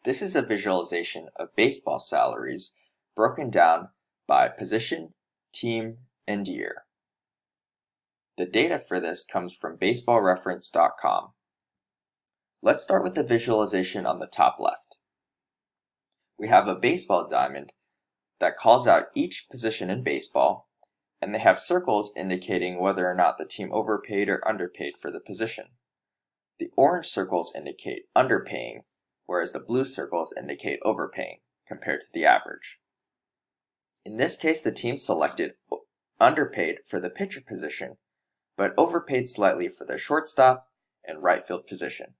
This is a visualization of baseball salaries broken down by position, team, and year. The data for this comes from baseballreference.com. Let's start with the visualization on the top left. We have a baseball diamond that calls out each position in baseball, and they have circles indicating whether or not the team overpaid or underpaid for the position. The orange circles indicate underpaying, whereas the blue circles indicate overpaying compared to the average. In this case, the team selected underpaid for the pitcher position, but overpaid slightly for the shortstop and right field position.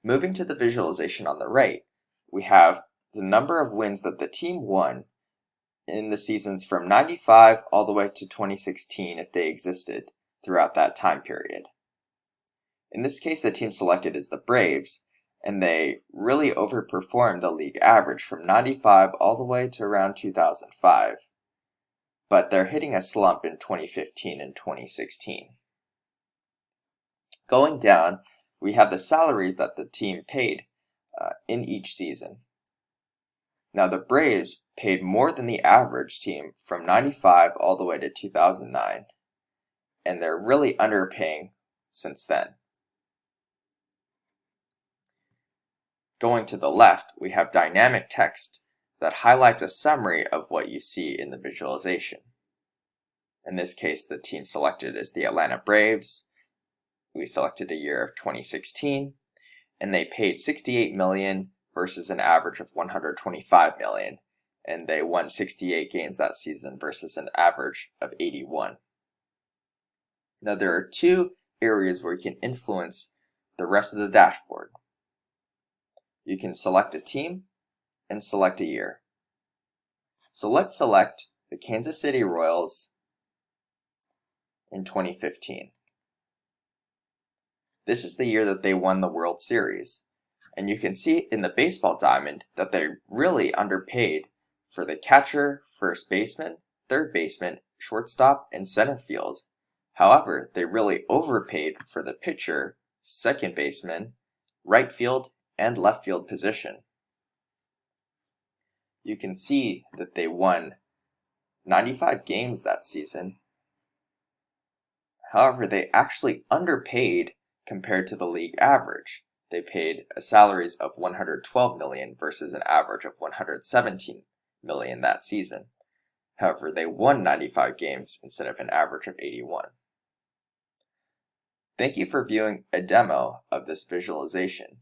Moving to the visualization on the right, we have the number of wins that the team won in the seasons from 95 all the way to 2016 if they existed throughout that time period. In this case, the team selected is the Braves, and they really overperformed the league average from 95 all the way to around 2005. But they're hitting a slump in 2015 and 2016. Going down, we have the salaries that the team paid in each season. Now, the Braves paid more than the average team from 95 all the way to 2009, and they're really underpaying since then. Going to the left, we have dynamic text that highlights a summary of what you see in the visualization. In this case, the team selected is the Atlanta Braves. We selected a year of 2016, and they paid $68 million versus an average of $125 million, and they won 68 games that season versus an average of 81. Now, there are two areas where you can influence the rest of the dashboard. You can select a team and select a year. So let's select the Kansas City Royals in 2015. This is the year that they won the World Series. And you can see in the baseball diamond that they really underpaid for the catcher, first baseman, third baseman, shortstop, and center field. However, they really overpaid for the pitcher, second baseman, right field, and left field position. You can see that they won 95 games that season. However, they actually underpaid compared to the league average. They paid salaries of $112 million versus an average of $117 million that season. However, they won 95 games instead of an average of 81. Thank you for viewing a demo of this visualization.